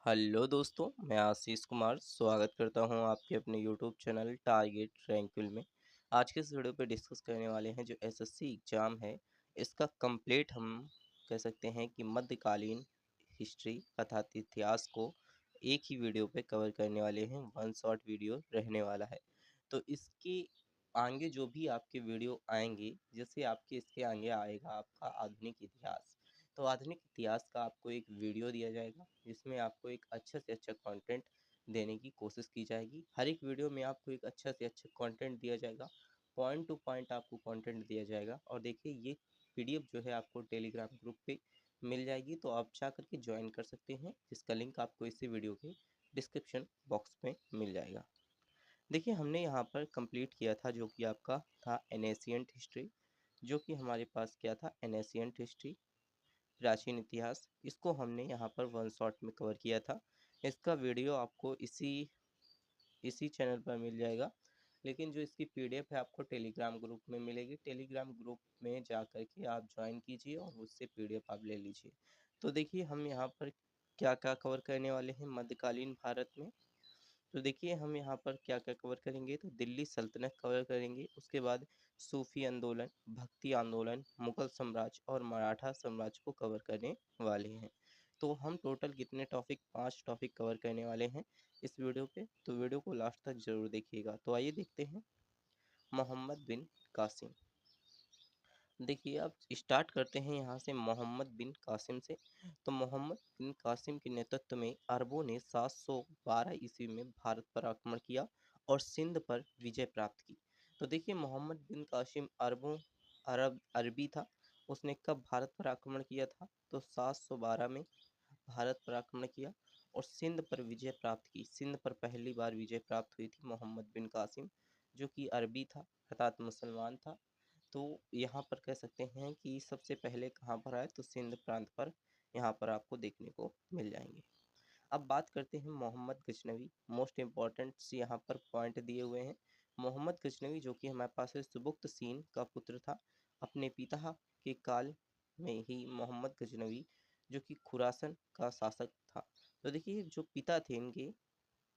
Hello दोस्तों, मैं आशीष कुमार स्वागत करता हूं आपके अपने यूट्यूब चैनल टारगेट रैंकविल में। आज के इस वीडियो पे डिस्कस करने वाले हैं जो एसएससी एग्ज़ाम है, इसका कंप्लीट हम कह सकते हैं कि मध्यकालीन हिस्ट्री अर्थात इतिहास को एक ही वीडियो पे कवर करने वाले हैं। वन शॉट वीडियो रहने वाला है। तो इसके आगे जो भी आपके वीडियो आएंगे, जैसे आपके इसके आगे आएगा आपका आधुनिक इतिहास, तो आधुनिक इतिहास का आपको एक वीडियो दिया जाएगा जिसमें आपको एक अच्छा से अच्छा कंटेंट देने की कोशिश की जाएगी। हर एक वीडियो में आपको एक अच्छा से अच्छा कंटेंट दिया जाएगा, पॉइंट टू पॉइंट आपको कंटेंट दिया जाएगा। और देखिए, ये पीडीएफ जो है आपको टेलीग्राम ग्रुप पे मिल जाएगी, तो आप जा करके ज्वाइन कर सकते हैं, जिसका लिंक आपको इसी वीडियो के डिस्क्रिप्शन बॉक्स में मिल जाएगा। देखिए, हमने यहाँ पर कंप्लीट किया था जो कि आपका था एनेशियंट हिस्ट्री, जो कि हमारे पास क्या था, एनेशियंट हिस्ट्री प्राचीन इतिहास। इसको हमने यहाँ पर वन शॉट में कवर किया था। इसका वीडियो आपको इसी इसी चैनल पर मिल जाएगा, लेकिन जो इसकी पीडीएफ है आपको टेलीग्राम ग्रुप में मिलेगी। टेलीग्राम ग्रुप में जा कर के आप ज्वाइन कीजिए और उससे पीडीएफ आप ले लीजिए। तो देखिए, हम यहाँ पर क्या क्या कवर करने वाले हैं मध्यकालीन भारत में। तो देखिए, हम यहाँ पर क्या क्या कवर करेंगे, तो दिल्ली सल्तनत कवर करेंगे, उसके बाद सूफी आंदोलन, भक्ति आंदोलन, मुगल साम्राज्य और मराठा साम्राज्य को कवर करने वाले हैं। तो हम टोटल कितने टॉपिक, 5 टॉपिक कवर करने वाले हैं इस वीडियो पे। तो वीडियो को लास्ट तक जरूर देखिएगा। तो आइए देखते हैं मोहम्मद बिन कासिम। देखिए, अब स्टार्ट करते हैं यहाँ से मोहम्मद बिन कासिम से। तो मोहम्मद बिन कासिम के नेतृत्व में अरबों ने 712 ईस्वी में भारत पर आक्रमण किया और सिंध पर विजय प्राप्त की। तो देखिए, मोहम्मद बिन कासिम अरबी था। उसने कब भारत पर आक्रमण किया था, तो 712 में भारत पर आक्रमण किया और सिंध पर विजय प्राप्त की। सिंध पर पहली बार विजय प्राप्त हुई थी मोहम्मद बिन कासिम, जो कि अरबी था अर्थात मुसलमान था। तो यहाँ पर कह सकते हैं कि सबसे पहले कहाँ पर आए, तो सिंध प्रांत पर यहाँ पर आपको देखने को मिल जाएंगे। अब बात करते हैं मोहम्मद गजनवी। मोस्ट इम्पॉर्टेंट यहाँ पर पॉइंट दिए हुए हैं। मोहम्मद गजनवी जो कि हमारे पास है सुबुक्तसीन का पुत्र था। अपने पिता के काल में ही मोहम्मद गजनवी जो कि खुरासन का शासक था। तो देखिए, जो पिता थे इनके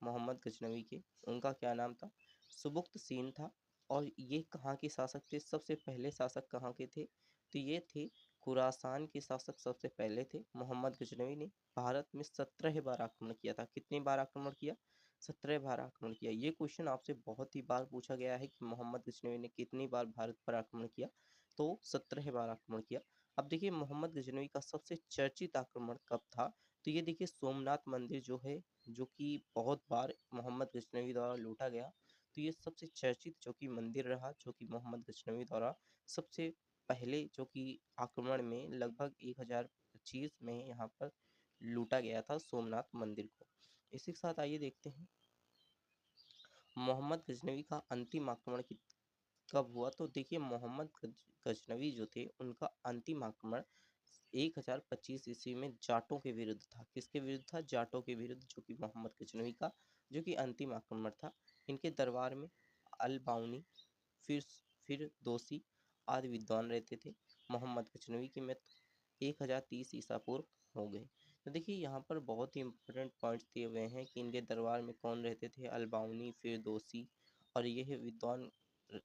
मोहम्मद गजनवी के, उनका क्या नाम था, सुबुक्तसीन था। और ये कहाँ के शासक थे, सबसे पहले शासक कहाँ के थे, तो ये थे खुरासान के शासक। सबसे पहले थे मोहम्मद गजनवी ने भारत में 17 बार आक्रमण किया था। कितनी बार आक्रमण किया, 17 बार आक्रमण किया। ये क्वेश्चन आपसे बहुत ही बार पूछा गया है कि मोहम्मद गजनवी ने कितनी बार भारत पर आक्रमण किया, तो 17 बार आक्रमण किया। अब देखिए, मोहम्मद गजनवी का सबसे चर्चित आक्रमण कब था, तो ये देखिए, सोमनाथ मंदिर जो है, जो कि बहुत बार मोहम्मद गजनवी द्वारा लूटा गया, तो ये सबसे चर्चित जो कि मंदिर रहा, जो कि मोहम्मद गजनवी द्वारा सबसे पहले जो कि आक्रमण में लगभग 1025 में यहाँ पर लूटा गया था सोमनाथ मंदिर को। इसी के साथ आइए देखते हैं मोहम्मद गजनवी का अंतिम आक्रमण कब हुआ। तो देखिए, मोहम्मद गजनवी जो थे, उनका अंतिम आक्रमण 1025 ईस्वी में जाटों के विरुद्ध था। किसके विरुद्ध था, जाटों के विरुद्ध, जो कि मोहम्मद गजनवी का जो कि अंतिम आक्रमण था। इनके दरबार में अल बाउनी, फिर फिर दोसी आदि विद्वान रहते थे। मोहम्मद गजनवी की मृत्यु 1030 ईसा पूर्व हो गई। तो देखिए, यहाँ पर बहुत ही इंपॉर्टेंट पॉइंट्स दिए हुए हैं कि इनके दरबार में कौन रहते थे, अलबाउनी, फिर दोसी, और ये विद्वान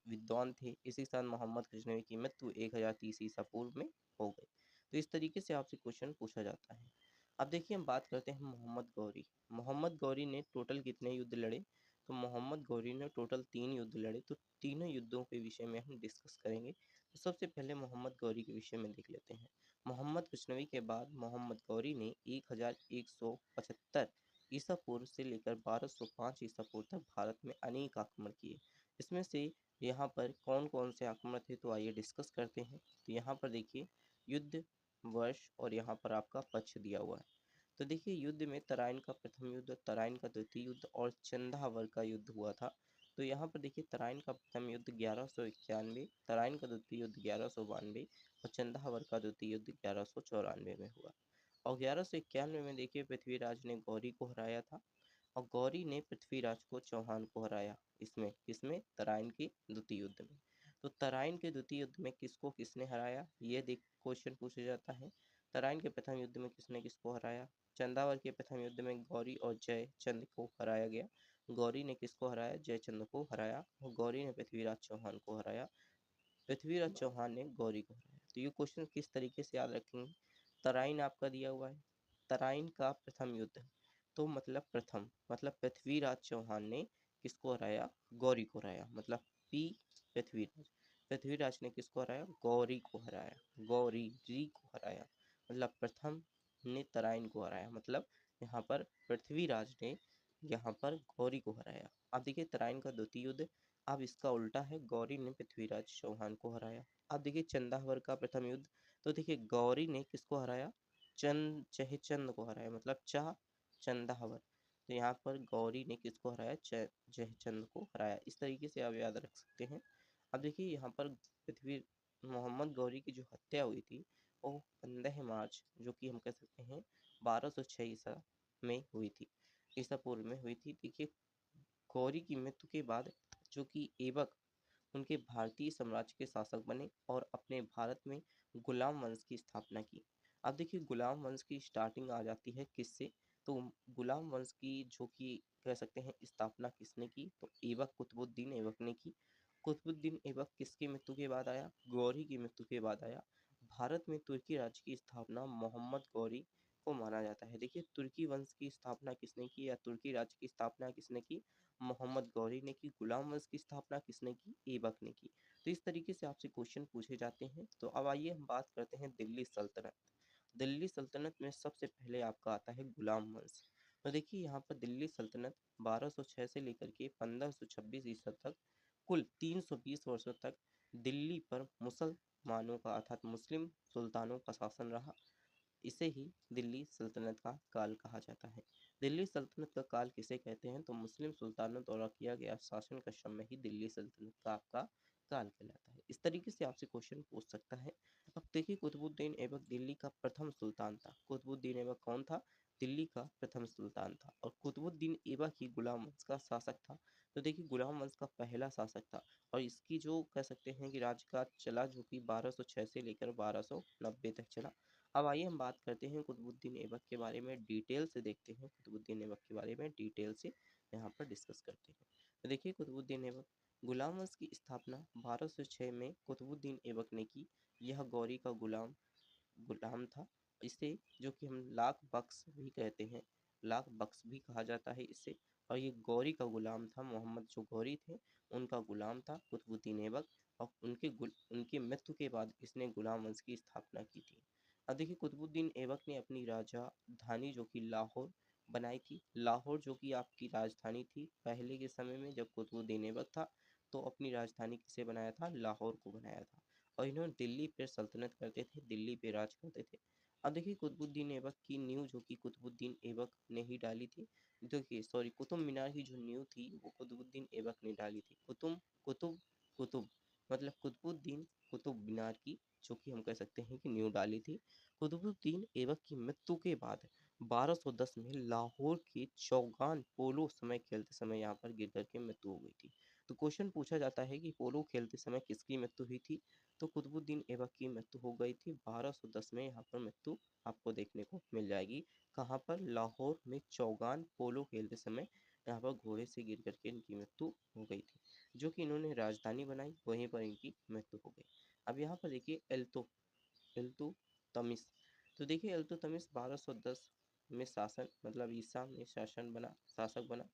विद्वान थे। इसी साल मोहम्मद गजनवी की मृत्यु 1030 ईसा पूर्व में हो गई। तो इस तरीके से आपसे क्वेश्चन पूछा जाता है। अब देखिए, हम बात करते हैं मोहम्मद गौरी। मोहम्मद गौरी ने टोटल कितने युद्ध लड़े, तो मोहम्मद गौरी ने टोटल 3 युद्ध लड़े। तो तीनों युद्धों के विषय में हम डिस्कस करेंगे। तो सबसे पहले मोहम्मद गौरी के विषय में देख लेते हैं। मोहम्मद गजनवी के बाद मोहम्मद गौरी ने 1175 ईसा पूर्व से लेकर 1205 ईसा पूर्व तक भारत में अनेक आक्रमण किए। इसमें से यहाँ पर कौन कौन से आक्रमण थे, तो आइए डिस्कस करते हैं। तो यहाँ पर देखिए, युद्ध वर्ष और यहाँ पर आपका पक्ष दिया हुआ है। तो देखिए, युद्ध में तराइन का प्रथम युद्ध, तराइन का द्वितीय युद्ध और चंदावर का युद्ध हुआ था। तो यहाँ पर देखिए, तराइन का प्रथम युद्ध 1191, तराइन का द्वितीय युद्ध 1192 और चंदावर का द्वितीय युद्ध 1194 में हुआ। और 1191 में देखिए, पृथ्वीराज ने गौरी को हराया था और गौरी ने पृथ्वीराज को चौहान को हराया। इसमें किसमें, तराइन के द्वितीय युद्ध में। तो तराइन के द्वितीय युद्ध में किसको किसने हराया, ये देख क्वेश्चन पूछा जाता है। तराइन के प्रथम युद्ध में किसने किसको हराया? चंदावर के प्रथम युद्ध में गौरी और जयचंद को हराया गया। गौरी ने किसको हराया? जयचंद को हराया। और गौरी ने पृथ्वीराज चौहान को हराया। पृथ्वीराज चौहान ने गौरी को हराया। तो ये क्वेश्चन किस तरीके से याद रखेंगे? तराइन आपका दिया हुआ है, तराइन का प्रथम युद्ध, तो मतलब प्रथम, मतलब पृथ्वीराज चौहान ने किसको हराया? गौरी को हराया। मतलब पी पृथ्वीराज, पृथ्वीराज ने किसको हराया? गौरी को हराया। गौरी री को हराया, मतलब प्रथम ने तराइन को हराया। मतलब यहाँ पर पृथ्वीराज ने यहाँ पर गौरी को हराया। अब देखिए तराइन का द्वितीय युद्ध, अब इसका उल्टा है, गौरी ने पृथ्वीराज चौहान को हराया। अब देखिए चंदावर का प्रथम युद्ध, तो देखिए गौरी ने किसको हराया? चहचंद को हराया, मतलब चंदावर। तो यहाँ पर गौरी ने किसको हराया? जयचंद को हराया। इस तरीके से आप याद रख सकते हैं। अब देखिए यहाँ पर पृथ्वी मोहम्मद गौरी की जो हत्या हुई थी वो 15 मार्च, जो कि हम कह सकते हैं 1206 ईसा में हुई थी, ईसा पूर्व में हुई थी। देखिए गौरी की मृत्यु के बाद जो कि ऐबक उनके भारतीय साम्राज्य के शासक बने और अपने भारत में गुलाम वंश की स्थापना की। अब देखिए गुलाम वंश की स्टार्टिंग आ जाती है किससे? तो गुलाम वंश की जो कि कह सकते हैं स्थापना किसने की? तो ऐबक कुतुबुद्दीन ऐबक ने की। कुतुबुद्दीन ऐबक किसकी मृत्यु के बाद आया? गौरी की मृत्यु के बाद आया। भारत में तुर्की राज्य की स्थापना मोहम्मद गौरी को माना जाता है। देखिए तुर्की वंश की स्थापना किसने की या तुर्की राज्य की स्थापना किसने की? मोहम्मद गौरी ने की। गुलाम वंश की स्थापना किसने की? ऐबक ने की। तो इस तरीके से आपसे क्वेश्चन पूछे जाते हैं। तो अब आइए हम बात करते हैं दिल्ली सल्तनत। दिल्ली सल्तनत में सबसे पहले आपका आता है गुलाम वंश। तो देखिए यहाँ पर दिल्ली सल्तनत 1206 से लेकर के 1526 ईसा तक कुल 320 वर्षों तक दिल्ली पर मुसलमानों का अर्थात मुस्लिम सुल्तानों का शासन रहा। इसे ही दिल्ली सल्तनत का काल कहा जाता है। दिल्ली सल्तनत का काल किसे कहते हैं? तो मुस्लिम सुल्तानों द्वारा किया गया शासन का समय ही दिल्ली सल्तनत का आपका काल कहलाता है। इस तरीके से आपसे क्वेश्चन पूछ सकता है। अब देखिए कुतुबुद्दीन ऐबक दिल्ली का प्रथम सुल्तान था। कुतुबुद्दीन ऐबक कौन था? दिल्ली का प्रथम सुल्तान था। और कुतुबुद्दीन ऐबक ही गुलाम वंश का शासक था। तो देखिए गुलाम वंश का पहला शासक था और इसकी जो कह सकते हैं कि राज्यकाल चला जो कि 1206 से लेकर 1290 तक चला। अब आइए हम बात करते हैं कुतुबुद्दीन ऐबक के बारे में, डिटेल से देखते हैं कुतुबुद्दीन ऐबक के बारे में, डिटेल से यहाँ पर डिस्कस करते हैं। तो देखिए कुतुबुद्दीन ऐबक, गुलाम वंश की स्थापना 1206 में कुतुबुद्दीन ऐबक ने की। यह गौरी का गुलाम गुलाम था। इसे जो कि हम लाख बख्श भी कहते हैं, लाख बख्श भी कहा जाता है इसे। और ये गौरी का गुलाम था, मोहम्मद जो गौरी थे उनका गुलाम था कुतुबुद्दीन ऐबक। और उनकी मृत्यु के बाद इसने गुलाम वंश की स्थापना की थी। अब देखिए कुतुबुद्दीन ऐबक ने अपनी राजधानी जो कि लाहौर बनाई थी। लाहौर जो कि आपकी राजधानी थी पहले के समय में जब कुतुबुद्दीन ऐबक था, तो अपनी राजधानी किसे बनाया था? लाहौर को बनाया था। और इन्होंने दिल्ली पे सल्तनत करते थे, दिल्ली पे राज करते थे। अब देखिए कुतुबुद्दीन ऐबक की नींव जो कि कुतुबुद्दीन ऐबक ने ही डाली थी। देखिए सॉरी, कुतुब मीनार की जो नींव थी वो कुतुबुद्दीन ऐबक ने डाली थी। कुतुब मतलब कुतुबुद्दीन कुतुब मीनार की जो कि हम कह सकते हैं कि नींव डाली थी। कुतुबुद्दीन ऐबक की मृत्यु के बाद 1210 में लाहौर के चौगान पोलो समय खेलते समय यहाँ पर गिर करके मृत्यु हो गई थी। तो क्वेश्चन पूछा जाता है कि पोलो खेलते समय किसकी मृत्यु हुई थी? तो कुतुबुद्दीन ऐबक की मृत्यु हो गई थी 1210 में। यहाँ पर मृत्यु आपको देखने को मिल जाएगी। कहाँ पर? लाहौर में चौगान पोलो खेलते समय यहाँ पर घोड़े से गिर करके इनकी मृत्यु हो गई थी। जो कि इन्होंने राजधानी बनाई वहीं पर इनकी मृत्यु हो गई। अब यहाँ पर देखिए इल्तुतमिश। तो देखिए इल्तुतमिश 1210 में शासन मतलब ईसा में शासक बना।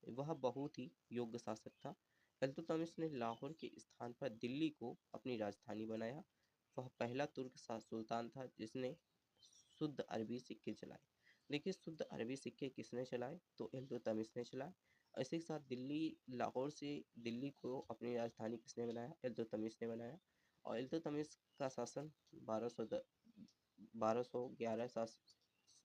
वह बहुत ही योग्य शासक था। इल्तुतमिश ने लाहौर के स्थान पर दिल्ली को अपनी राजधानी बनाया। वह पहला तुर्क सुल्तान था जिसने शुद्ध अरबी सिक्के चलाए। देखिए शुद्ध अरबी सिक्के किसने चलाए? तो इल्तुतमिश ने चलाए। इसी के साथ लाहौर से दिल्ली को अपनी राजधानी किसने बनाया? इल्तुतमिश ने बनाया। और इल्तुतमिश का शासन 1211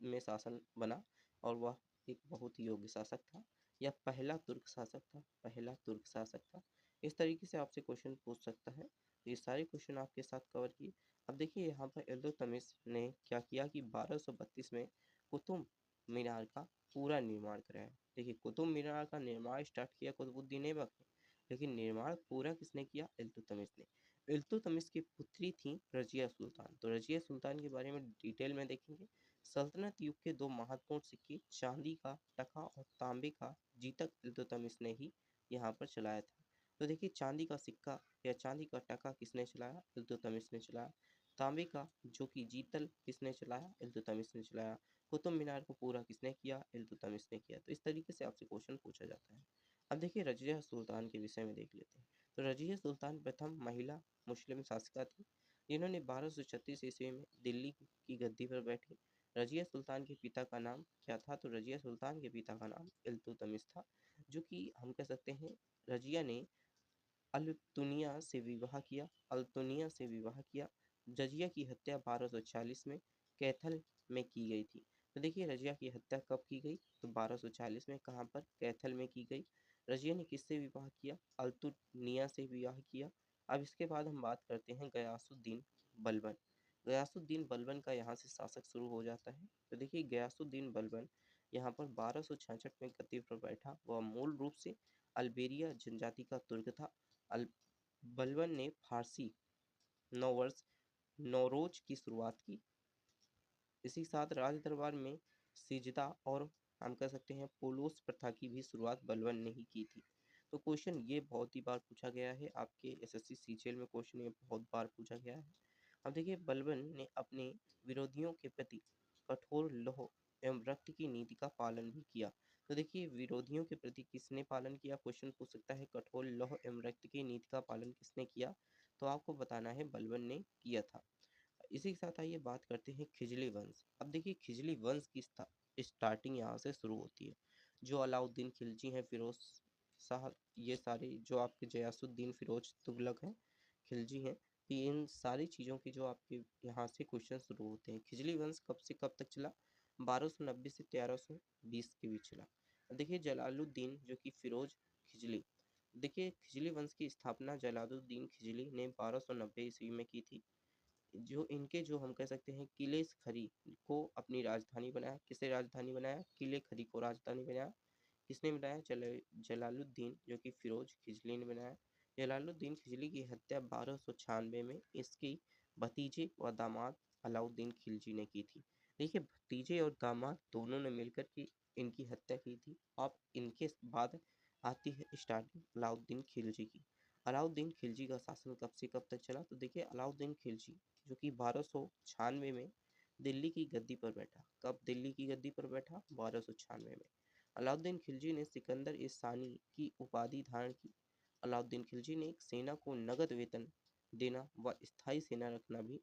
में शासन बना और वह एक बहुत ही योग्य शासक था। यह पहला तुर्क शासक था, पहला तुर्क शासक था। इस तरीके से आपसे क्वेश्चन पूछ सकता है। ये सारे क्वेश्चन आपके साथ कवर किए। अब देखिए यहाँ पर इल्तुतमिश ने क्या किया कि 1232 में कुतुब मीनार का पूरा निर्माण कराया। देखिए कुतुब मीनार का निर्माण स्टार्ट किया कुतुबुद्दीन ऐबक ने, लेकिन निर्माण पूरा किसने किया? इल्तुतमिश ने। इल्तुतमिश की पुत्री थी रजिया सुल्तान। तो रजिया सुल्तान के बारे में डिटेल में देखेंगे। सल्तनत युग के दो महत्वपूर्ण सिक्के चांदी का टका और तांबे का जीतक इल्तुतमिश ने ही यहाँ पर चलाया था। तो देखिए चांदी का सिक्का या चांदी का टका किसने चलाया? इल्तुतमिश ने चलाया। तांबे का जो कि जीतल किसने चलाया? इल्तुतमिश ने चलाया। कुतुब मीनार को पूरा किसने किया? इल्तुतमिश ने किया। तो इस तरीके से आपसे क्वेश्चन पूछा जाता है। अब देखिए रजिया सुल्तान के विषय में देख लेते हैं। तो रजिया सुल्तान प्रथम महिला मुस्लिम शासिका थी जिन्होंने 1236 ईस्वी में दिल्ली की गद्दी पर बैठी। रजिया सुल्तान के पिता का नाम क्या था? तो रजिया सुल्तान के पिता का नाम इल्तुतमिश था, जो कि हम कह सकते हैं रजिया ने अल्तुनिया से विवाह किया। अल्तुनिया से विवाह किया। रजिया की हत्या 1240 में कैथल में की गई थी। तो देखिए रजिया की हत्या कब की गई? तो 1240 में। कहाँ पर? कैथल में की गई। रजिया ने किससे विवाह किया? अल्तुनिया से विवाह किया। अब इसके बाद हम बात करते हैं गयासुद्दीन बलबन। गयासुद्दीन बलबन का यहाँ से शासक शुरू हो जाता है। तो देखिए गयासुद्दीन बलबन यहाँ पर 1266 में गद्दी पर बैठा। वह मूल रूप से अल्बेरिया जनजाति का तुर्क था। अल बलबन ने फारसी नववर्ष नौरोज की शुरुआत की। इसी साथ राज दरबार में सिजदा और हम कह सकते हैं पोलोस प्रथा की भी शुरुआत बलबन ने ही की थी। तो क्वेश्चन ये बहुत ही बार पूछा गया है, आपके एसएससी सीजीएल में क्वेश्चन ये बहुत बार पूछा गया है। अब देखिए बलबन ने अपने विरोधियों के प्रति कठोर लौह एवं रक्त की नीति का पालन भी किया। तो देखिए विरोधियों के प्रति किसने पालन किया? क्वेश्चन पूछ सकता है कठोर लौह एवं रक्त की नीति का पालन किसने किया? तो आपको बताना है बलबन ने किया था। इसी के साथ आइए बात करते हैं खिजली वंश। अब देखिए खिजली वंश की स्टार्टिंग यहाँ से शुरू होती है। जो अलाउद्दीन खिलजी हैं, फिरोज शाह, ये सारे जो आपके जयासुद्दीन फिरोज तुगलक हैं, खिलजी हैं, तो इन सारी चीज़ों के जो आपके यहाँ से क्वेश्चन शुरू होते हैं। खिजली वंश कब से कब तक चला? 1290 से 1320 के बीच चला। अब देखिए जलालुद्दीन जो कि फिरोज खिजली, देखिए खिजली वंश की स्थापना जलालुद्दीन खिजली ने 1290 ईस्वी में की थी। जो इनके जो हम कह सकते हैं किले खरी को अपनी राजधानी बनाया। किसे राजधानी बनाया? किले खरी को राजधानी बनाया। किसने बनाया? जलालुद्दीन जो कि फिरोज खिजली ने बनाया। जलालुद्दीन खिजली की हत्या 1296 में इसकी भतीजे व दामाद अलाउद्दीन खिलजी ने की थी। देखिए भतीजे और दामाद दोनों ने मिलकर के इनकी हत्या की थी। अब इनके बाद आती है स्टार्टिंग अलाउद्दीन खिलजी की। अलाउद्दीन खिलजी का शासन कब से कब तक चला? तो देखिए अलाउद्दीन खिलजी जो कि 1296 में दिल्ली की गद्दी पर बैठा। कब दिल्ली की गद्दी पर बैठा? 1296 में। अलाउद्दीन खिलजी ने सिकंदर ए सानी की उपाधि धारण की। अलाउद्दीन खिलजी ने एक सेना को नगद वेतन देना व स्थायी सेना रखना भी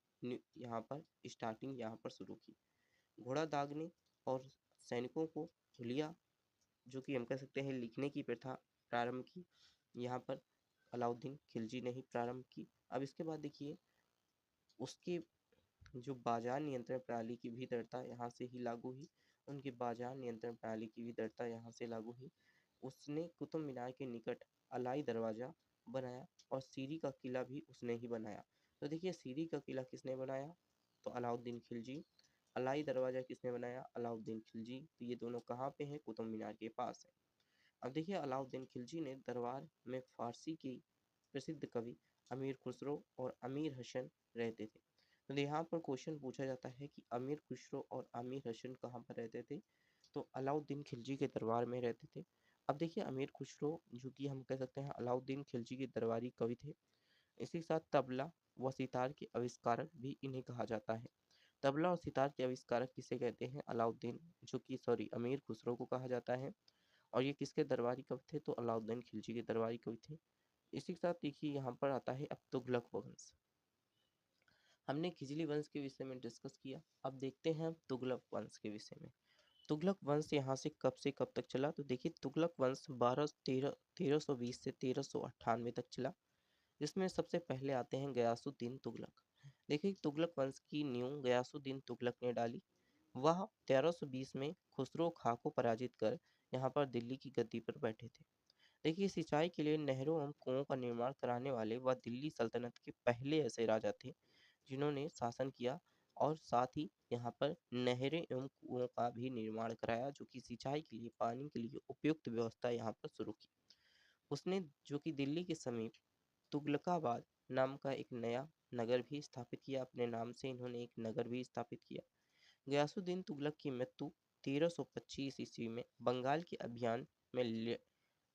यहाँ पर स्टार्टिंग यहाँ पर शुरू की। घोड़ा दागने और सैनिकों को हुलिया जो कि हम कह सकते हैं लिखने की प्रथा प्रारंभ की। यहाँ पर अलाउद्दीन खिलजी ने ही प्रारंभ की। अब इसके बाद देखिए उसके जो बाजार नियंत्रण प्रणाली की भी दृढ़ता यहाँ से ही लागू हुई। उनकी बाजार नियंत्रण प्रणाली की भी दृढ़ता यहाँ से लागू हुई। उसने कुतुब मीनार के निकट अलाई दरवाजा बनाया और सीरी का किला भी उसने ही बनाया। तो देखिए सीरी का किला किसने बनाया? तो अलाउद्दीन खिलजी। अलाई दरवाजा किसने बनाया? अलाउद्दीन खिलजी। तो ये दोनों कहाँ पे हैं? कुतुब मीनार के पास है। अब देखिए अलाउद्दीन खिलजी ने दरबार में फारसी की प्रसिद्ध कवि अमीर खुसरो और अमीर हसन रहते थे। तो यहाँ पर क्वेश्चन पूछा जाता है कि अमीर खुसरो और अमीर हसन कहाँ पर रहते थे? तो अलाउद्दीन खिलजी के दरबार में रहते थे। अब देखिए अमीर खुसरो जो कि हम कह सकते हैं अलाउद्दीन खिलजी के दरबारी कवि थे। इसी के साथ तबला व सितार के आविष्कारक भी इन्हें कहा जाता है। तबला और सितार के आविष्कारक किसे कहते हैं? अलाउद्दीन जो कि सॉरी अमीर खुसरो को कहा जाता है। और ये किसके दरबारी कवि थे? तो अलाउद्दीन खिलजी के दरबारी कवि थे। इसी के साथ देखिए यहाँ पर आता है अब तुगलक वंश। हमने खिजली वंश के विषय में डिस्कस किया। अब देखते हैं तुगलक वंश के विषय में। तुगलक वंश यहाँ से कब तक चला? तो देखिए तुगलक वंश 1320 से 1398 तक चला, जिसमें सबसे पहले आते हैं गयासुद्दीन तुगलक। देखिए तुगलक वंश की नींव गयासुद्दीन तुगलक ने डाली। वह 1320 में खुसरो खां को पराजित कर यहाँ पर दिल्ली की गद्दी पर बैठे थे। देखिए सिंचाई के लिए नहरों एवं कुओं का निर्माण कराने वाले वह दिल्ली सल्तनत के पहले ऐसे राजा थे जिन्होंने शासन किया और साथ ही यहाँ पर नहरें एवं कुओं का भी निर्माण कराया, जो कि सिंचाई के लिए पानी के लिए उपयुक्त व्यवस्था यहाँ पर शुरू की। उसने जो कि दिल्ली के समीप तुगलकाबाद नाम का एक नया नगर भी स्थापित किया। अपने नाम से इन्होंने एक नगर भी स्थापित किया। गयासुद्दीन तुगलक की मृत्यु 1325 ईस्वी में बंगाल के में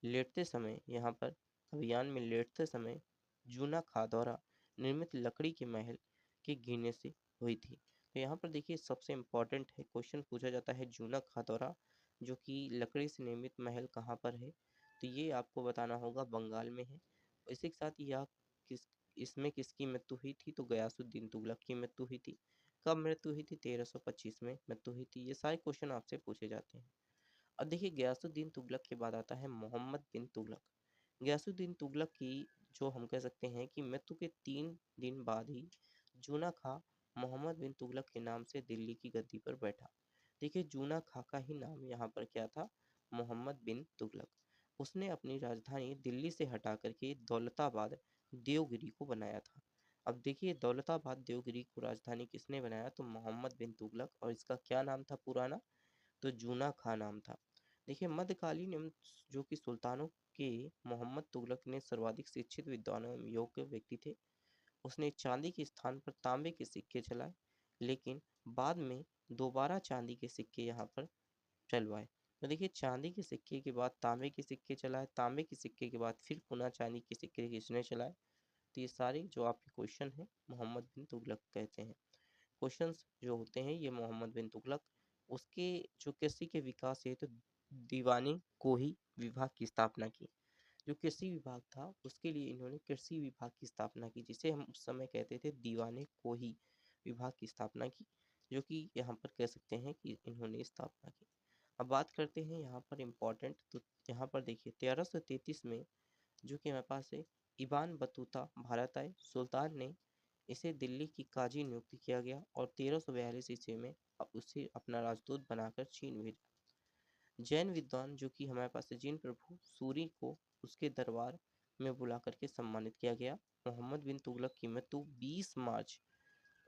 लेटते समय यहाँ पर अभियान में लेटते समय जूना खां द्वारा निर्मित लकड़ी के महल के गिरने से हुई थी। तो यहाँ पर देखिए सबसे इम्पोर्टेंट है, क्वेश्चन पूछा जाता है जूना खां द्वारा जो कि लकड़ी से निर्मित महल कहाँ पर है, तो ये आपको बताना होगा बंगाल में है। इसी के साथ यह किस इसमें किसकी मृत्यु हुई थी, तो गयासुद्दीन तुगलक की मृत्यु हुई थी। कब मृत्यु हुई थी, 1325 में मृत्यु हुई थी। ये सारे क्वेश्चन आपसे पूछे जाते हैं। अब देखिए गयासुद्दीन तुगलक के बाद आता है मोहम्मद बिन तुगलक। गयासुद्दीन तुगलक की जो हम कह सकते हैं कि मृत्यु के 3 दिन बाद ही जूना खां मोहम्मद बिन तुगलक के नाम से दिल्ली की गद्दी पर बैठा। देखिए जूना खां का ही नाम यहाँ पर क्या था, मोहम्मद बिन तुगलक। उसने अपनी राजधानी दिल्ली से हटा करके दौलताबाद देवगिरी को बनाया था। अब देखिए दौलताबाद देवगिरी को राजधानी किसने बनाया, तो मोहम्मद बिन तुगलक, और इसका क्या नाम था पुराना, तो जूना खां नाम था। देखिए मध्यकालीन जो कि सुल्तानों के मोहम्मद तुगलक ने सर्वाधिक शिक्षित विद्वान एवं योग्य व्यक्ति थे। उसने चांदी के स्थान पर तांबे के सिक्के चलाए, लेकिन बाद में दोबारा चांदी के सिक्के यहाँ पर चलवाए। तो देखिए चांदी के सिक्के के बाद तांबे के सिक्के चलाए, तांबे के सिक्के के बाद फिर पुनः चांदी के सिक्के किसने चलाए। तो ये सारे जो आपके क्वेश्चन हैं मोहम्मद बिन तुगलक कहते हैं। क्वेश्चंस जो होते हैं ये मोहम्मद बिन तुगलक। उसके जो कृषि के विकास है तो दीवानी को ही विभाग की स्थापना की। जो कृषि विभाग था उसके लिए इन्होंने कृषि विभाग की स्थापना की, जिसे हम उस समय कहते थे दीवाने को ही विभाग की स्थापना की, जो कि यहाँ पर कह सकते हैं कि इन्होंने स्थापना की। अब बात करते हैं यहाँ पर इम्पोर्टेंट, तो यहाँ पर देखिए 1333 में जो कि हमारे पास है इबान बतूता भारत आए। सुल्तान ने इसे दिल्ली की काजी नियुक्त किया गया और 1342 ईस्वी में उसे अपना राजदूत बनाकर चीन भेजा। जैन विद्वान जो कि हमारे पास है जैन प्रभु सूरी को उसके दरबार में बुला करके सम्मानित किया गया। मोहम्मद बिन तुगलक की मृत्यु 20 मार्च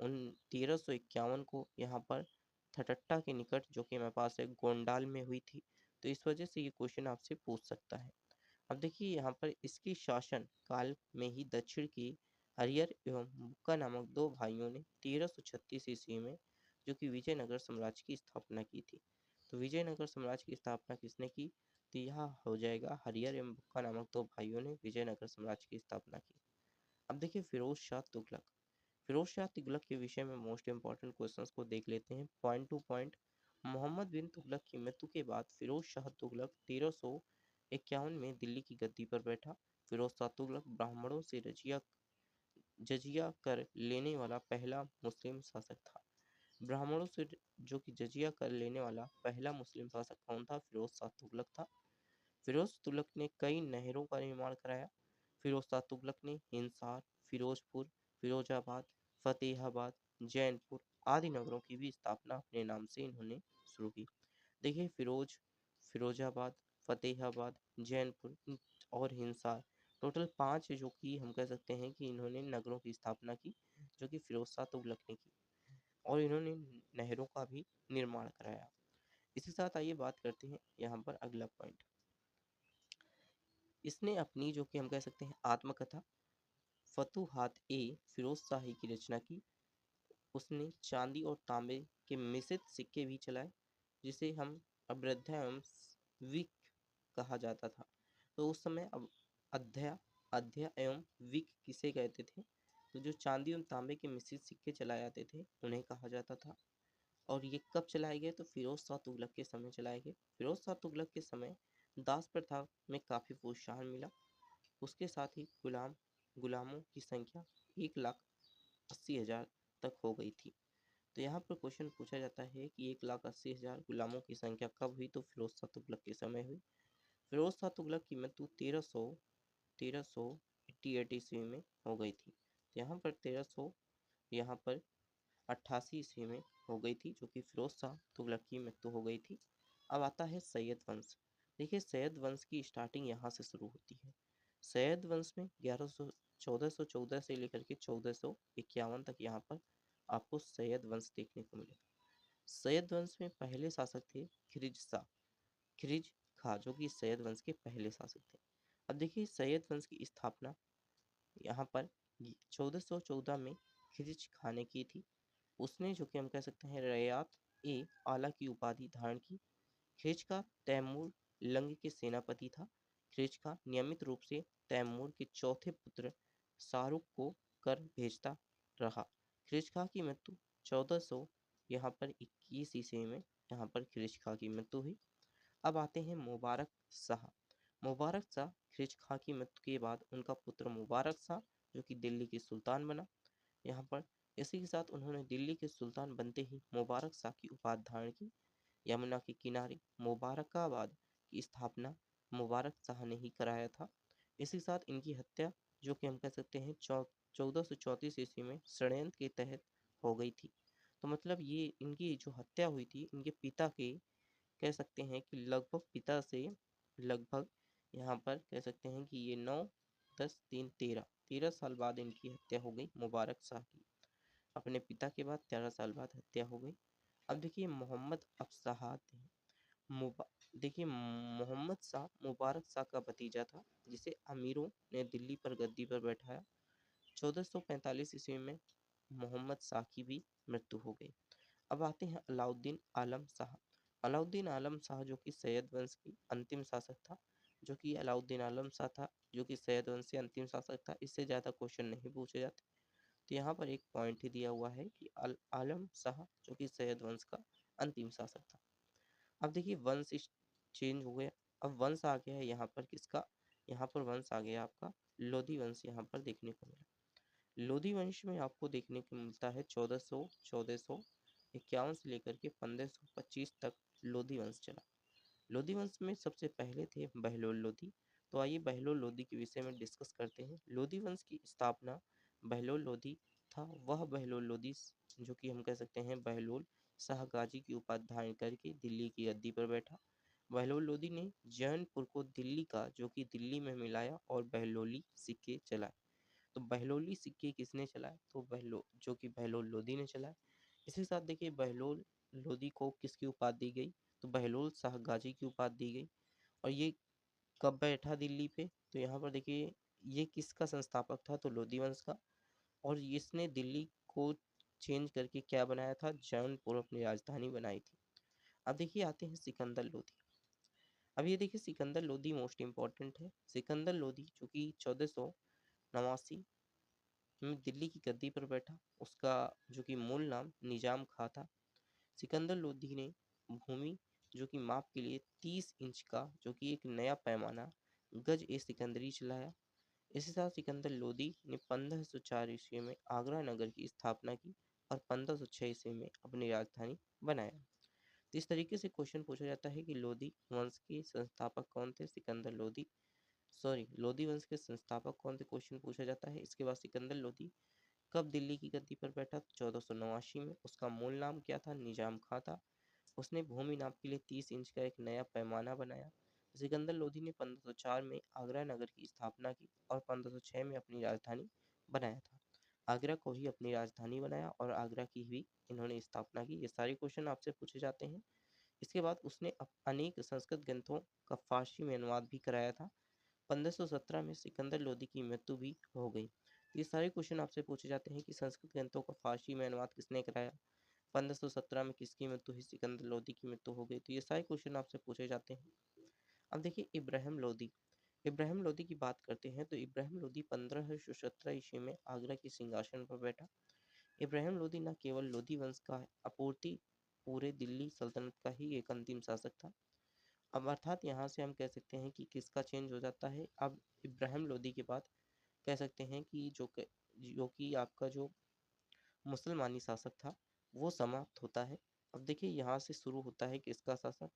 1351 को यहाँ पर ठटट्टा के निकट जो कि हमारे पास है गोंडाल में हुई थी। तो इस वजह से ये क्वेश्चन आपसे पूछ सकता है। अब देखिए यहाँ पर इसके शासन काल में ही दक्षिण की हरियर एवं बुक्का नामक दो भाइयों ने 1336 ईस्वी में जो कि विजयनगर साम्राज्य की स्थापना की थी। तो विजयनगर साम्राज्य की स्थापना किसने की, तो यह हो जाएगा हरियर एवं बुक्का नामक दो भाइयों ने विजयनगर साम्राज्य की स्थापना की। अब देखिए फिरोज शाह तुगलक। फिरोज शाह तुगलक के विषय में मोस्ट इंपॉर्टेंट क्वेश्चंस को देख लेते हैं पॉइंट टू पॉइंट। मोहम्मद बिन तुगलक की मृत्यु के बाद फिरोज शाह तुगलक 1351 में दिल्ली की गद्दी पर बैठा। फिरोज शाह तुगलक ब्राह्मणों से जजिया कर लेने वाला पहला मुस्लिम शासक था। ब्राह्मणों से जो कि जजिया कर लेने वाला पहला मुस्लिम शासक कौन था, फिरोज शाह तुगलक था। फिरोज तुगलक ने कई नहरों का निर्माण कराया। फिरोज शाह तुगलक ने हिंसार, फिरोजपुर, फिरोजाबाद, फतेहाबाद, जैनपुर आदि नगरों की भी स्थापना अपने नाम से इन्होंने शुरू की। देखिए फिरोजाबाद, फतेहाबाद, जैनपुर और हिंसार, टोटल 5 जो कि हम कह सकते हैं कि इन्होंने नगरों की स्थापना की, जो कि फिरोज शाह तुगलक ने की। और इन्होंने नहरों का भी निर्माण कराया। इसी साथ आइए बात करते हैं यहाँ पर अगला पॉइंट। इसने अपनी जो कि हम कह सकते हैं आत्मकथा फतुहात ए फिरोज शाही की रचना की। उसने चांदी और तांबे के मिश्रित सिक्के भी चलाए, जिसे हम अभ्रध्या एवं विक कहा जाता था। तो उस समय अब अध्या अध्या एवं विक किसे कहते थे, तो जो चांदी एवं तांबे के मिश्रित सिक्के चलाए जाते थे उन्हें कहा जाता था। और ये कब चलाए गए, तो फिरोज शाह तुगलक के समय चलाए गए। फिरोज शाह तुगलक के समय दास प्रथा में काफ़ी प्रोत्साहन मिला। उसके साथ ही गुलामों की संख्या 1,80,000 तक हो गई थी। तो यहाँ पर क्वेश्चन पूछा जाता है कि 1,80,000 गुलामों की संख्या कब हुई, तो फिरोज शाह तुगलक के समय हुई। फिरोज शाह तुगलक की मृत्यु 1388 ईस्वी में हो गई थी। तो यहाँ पर 1300 यहाँ पर 88 ईस्वी में हो गई थी, जो कि फिरोज शाह तुगलक की मृत्यु हो गई थी। अब आता है सैयद वंश। देखिए सैयद वंश की स्टार्टिंग यहाँ से शुरू होती है। सैयद वंश में 1414 से लेकर के 1451 तक यहाँ पर आपको सैयद वंश देखने को मिलेगा। सैयद वंश में पहले शासक थे खिरिज खां, जो कि सैयद वंश के पहले शासक थे। अब देखिए सैयद वंश की स्थापना यहाँ पर 1414 में खिरिच खां ने की थी। उसने जो कि हम कह सकते हैं रयात ए आला की उपाधि धारण की। खिरिच खां तैमूर लंग के सेनापति था। खिरिच खां नियमित रूप से तैमूर के चौथे पुत्र शाहरुख को कर भेजता रहा। खिरिच खां की मृत्यु 1400 यहाँ पर 21 ईस्वी में यहाँ पर खिरिच खां की मृत्यु हुई। अब आते हैं मुबारक शाह। मुबारक शाह खिरिच खां की मृत्यु के बाद उनका पुत्र मुबारक शाह जो कि दिल्ली के सुल्तान बना। यहाँ पर इसी के साथ उन्होंने दिल्ली के सुल्तान बनते ही मुबारक शाह की उपाधि धारण की। यमुना के किनारे मुबारकाबाद की स्थापना मुबारक शाह ने ही कराया था। इसी के साथ इनकी हत्या जो कि हम कह सकते हैं 1434 ईस्वी में षड्यंत्र के तहत हो गई थी। तो मतलब ये इनकी जो हत्या हुई थी इनके पिता के कह सकते हैं कि लगभग पिता से लगभग यहाँ पर कह सकते हैं कि ये 9 10 3 13 साल बाद इनकी हत्या हो गई मुबारक शाह की। अपने पिता के बाद 13 साल बाद हत्या हो गई। अब देखिए मोहम्मद अफसाह आते हैं। मुबा देखिए मोहम्मद शाह मुबारक शाह का भतीजा था जिसे अमीरों ने दिल्ली पर गद्दी पर बैठाया। 1445 ईस्वी में मोहम्मद शाह की भी मृत्यु हो गई। अब आते हैं अलाउद्दीन आलम शाह। अलाउद्दीन आलम शाह जो कि सैयद वंश की अंतिम शासक था। जो कि अलाउद्दीन आलम शाह था जो कि सैयद वंश से अंतिम शासक था। इससे ज़्यादा क्वेश्चन नहीं पूछे जाते। तो यहाँ पर एक पॉइंट ही दिया हुआ है कि आलम शाह जो कि सैयद वंश का अंतिम शासक था। अब देखिए वंश चेंज हो गया। अब वंश आ गया है यहाँ पर किसका, यहाँ पर वंश आ गया आपका लोधी वंश यहाँ पर देखने को मिला। लोधी वंश में आपको देखने को मिलता है 1451 से लेकर के 1525 तक लोधी वंश चला। लोधी वंश में सबसे पहले थे बहलोल लोधी। तो आइए बहलोल लोधी के विषय में डिस्कस करते हैं। लोधी वंश की स्थापना बहलोल लोधी था। वह बहलोल लोधी जो कि हम कह सकते हैं बहलोल शाह गाजी की उपाधि धारण करके दिल्ली की गद्दी पर बैठा। बहलोल लोधी ने जौनपुर को दिल्ली का जो कि दिल्ली में मिलाया और बहलोली सिक्के चलाए। तो बहलोली सिक्के किसने चलाए, तो जो कि बहलोल लोधी ने चलाए। इसी के साथ देखिए बहलोल लोधी को किसकी उपाधि दी गई, तो बहलोल शाह गाजी की उपाधि दी गई। और ये कब बैठा दिल्ली पे, तो यहाँ पर देखिए ये किसका संस्थापक था, तो लोधी वंश का। और इसने दिल्ली को चेंज करके क्या बनाया था, जौनपुर अपनी राजधानी बनाई थी। अब देखिए आते हैं सिकंदर लोधी। अब ये देखिए सिकंदर लोधी मोस्ट इंपॉर्टेंट है। सिकंदर लोधी जो कि 1489 में दिल्ली की गद्दी पर बैठा। उसका जो कि मूल नाम निजाम खां था। सिकंदर लोधी ने भूमि जो कि माप के लिए 30 इंच का जो कि एक नया पैमाना गज ए सिकंदरी चलाया। इसी साल सिकंदर लोधी ने 1504 ईस्वी में आगरा नगर की स्थापना की और 1506 ईस्वी में अपनी राजधानी बनाया। तो इस तरीके से क्वेश्चन पूछा जाता है कि लोधी वंश के संस्थापक कौन थे, सिकंदर लोधी। सॉरी, लोधी वंश के संस्थापक कौन थे क्वेश्चन पूछा जाता है। इसके बाद सिकंदर लोधी कब दिल्ली की गद्दी पर बैठा, 1489 में। उसका मूल नाम क्या था, निजाम खां था। उसने भूमि नाप के लिए 30 इंच का एक नया पैमाना बनाया। सिकंदर लोधी ने 1504 में आगरा नगर की स्थापना की और 1506 में अपनी राजधानी बनाया था। आगरा को ही अपनी राजधानी बनाया और आगरा की ही इन्होंने स्थापना की। ये सारे क्वेश्चन आपसे पूछे जाते हैं। इसके बाद उसने अनेक संस्कृत ग्रंथों का फारसी में अनुवाद भी कराया था। 1517 में सिकंदर लोधी की मृत्यु भी हो गई। ये सारे क्वेश्चन आपसे पूछे जाते हैं कि संस्कृत ग्रंथों का फारसी में अनुवाद किसने कराया, 1517 में किसकी मृत्यु हुई, सिकंदर लोधी की मृत्यु हो गई। तो ये सारे क्वेश्चन आपसे पूछे जाते हैं। अब देखिए इब्राहिम लोधी। इब्राहिम लोधी की बात करते हैं तो इब्राहिम लोधी 1517 ईस्वी में आगरा के सिंहासन पर बैठा। इब्राहिम लोधी न केवल लोधी वंश का अपूर्ति पूरे दिल्ली सल्तनत का ही एक अंतिम शासक था। अब अर्थात यहाँ से हम कह सकते हैं कि किसका चेंज हो जाता है। अब इब्राहिम लोधी के बाद कह सकते हैं कि जो कि आपका जो मुसलमानी शासक था वो समाप्त होता है। अब देखिए यहाँ से शुरू होता है किसका शासक,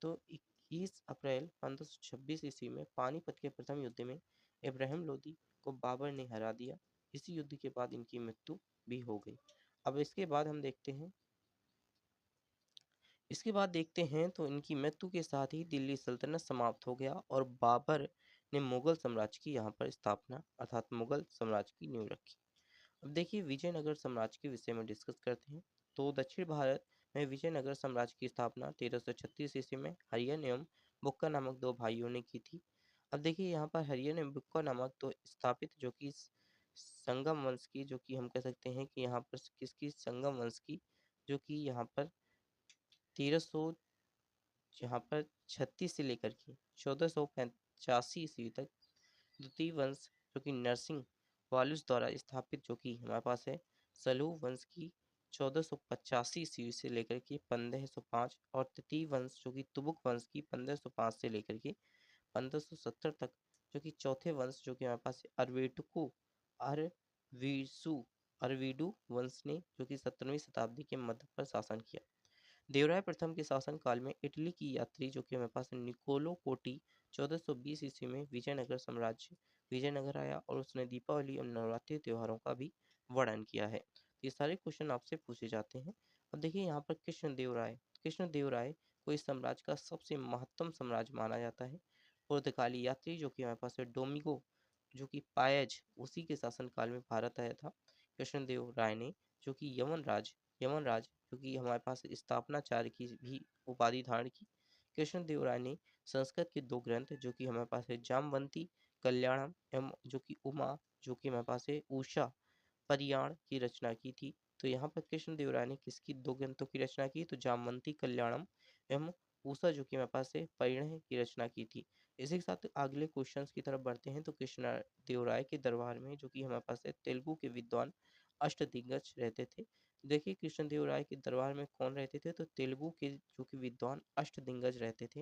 तो 21 अप्रैल 1526 ईस्वी में पानीपत के प्रथम युद्ध में इब्राहिम लोधी को बाबर ने हरा दिया। इसी युद्ध के बाद इनकी मृत्यु भी हो गई। अब इसके बाद देखते हैं तो इनकी मृत्यु के साथ ही दिल्ली सल्तनत समाप्त हो गया और बाबर ने मुगल साम्राज्य की यहाँ पर स्थापना अर्थात मुगल साम्राज्य की नींव रखी। अब देखिए विजयनगर साम्राज्य के विषय में डिस्कस करते हैं। तो दक्षिण भारत में विजयनगर साम्राज्य की स्थापना 1336 ईस्वी में हरियन एवं बुक्का नामक दो भाइयों ने की थी। अब देखिए यहाँ पर हरियन एवं बुक्का नामक दो स्थापित जो कि संगम वंश की, जो कि हम कह सकते हैं कि यहाँ पर किसकी, संगम वंश की, जो कि यहाँ पर 1300, यहाँ पर 36 से लेकर के 1485 ईस्वी तक द्वितीय वंश जो कि नरसिंह वालुस द्वारा स्थापित, जो कि हमारे पास है सलूह वंश की 1485 ईस्वी से लेकर के 1505, और तृतीय वंश जो कि तुगुक वंश की 1505 से लेकर के 1570 तक, जो कि चौथे वंश जो कि हमारे पास है अरवेटुकु अरवीसु अरवीडु वंश ने, जो कि 17वीं शताब्दी के मध्य पर शासन किया। देवराय प्रथम के शासनकाल में इटली की यात्री, जो कि हमारे पास है निकोलो कोटी, 1420 ईस्वी में विजयनगर साम्राज्य विजयनगर आया, और उसने दीपावली और नवरात्रि त्योहारों का भी वर्णन किया है। तो ये सारे क्वेश्चन आपसे पूछे जाते हैं। अब देखिए यहाँ पर कृष्णदेव राय को इस साम्राज्य का सबसे महत्तम साम्राज्य माना जाता है। पुर्तगाली यात्री, जो कि हमारे पास है डोमिगो, जो कि पायज, उसी के शासनकाल में भारत आया था कृष्णदेव राय ने, जो कि यमन राज जो कि हमारे पास स्थापनाचार्य की भी उपाधि धारण की। कृष्णदेव राय ने संस्कृत के दो ग्रंथ, जो कि हमारे पास है जामवंती कल्याणम एवं जो कि उमा, जो कि हमारे पास है उषा परियाण की रचना की थी। तो यहाँ पर कृष्णदेव राय ने किसकी दो ग्रंथों की रचना की, तो जामवंती कल्याणम एवं उषा, जो कि हमारे पास है परिणय की रचना की थी। इसी के साथ अगले क्वेश्चंस की तरफ बढ़ते हैं। तो कृष्णदेव राय के दरबार में, जो कि हमारे पास है तेलुगु के विद्वान अष्टदिग्गज रहते थे। देखिए कृष्णदेव राय के दरबार में कौन रहते थे, तो तेलुगु के जो कि विद्वान अष्टदिग्गज रहते थे।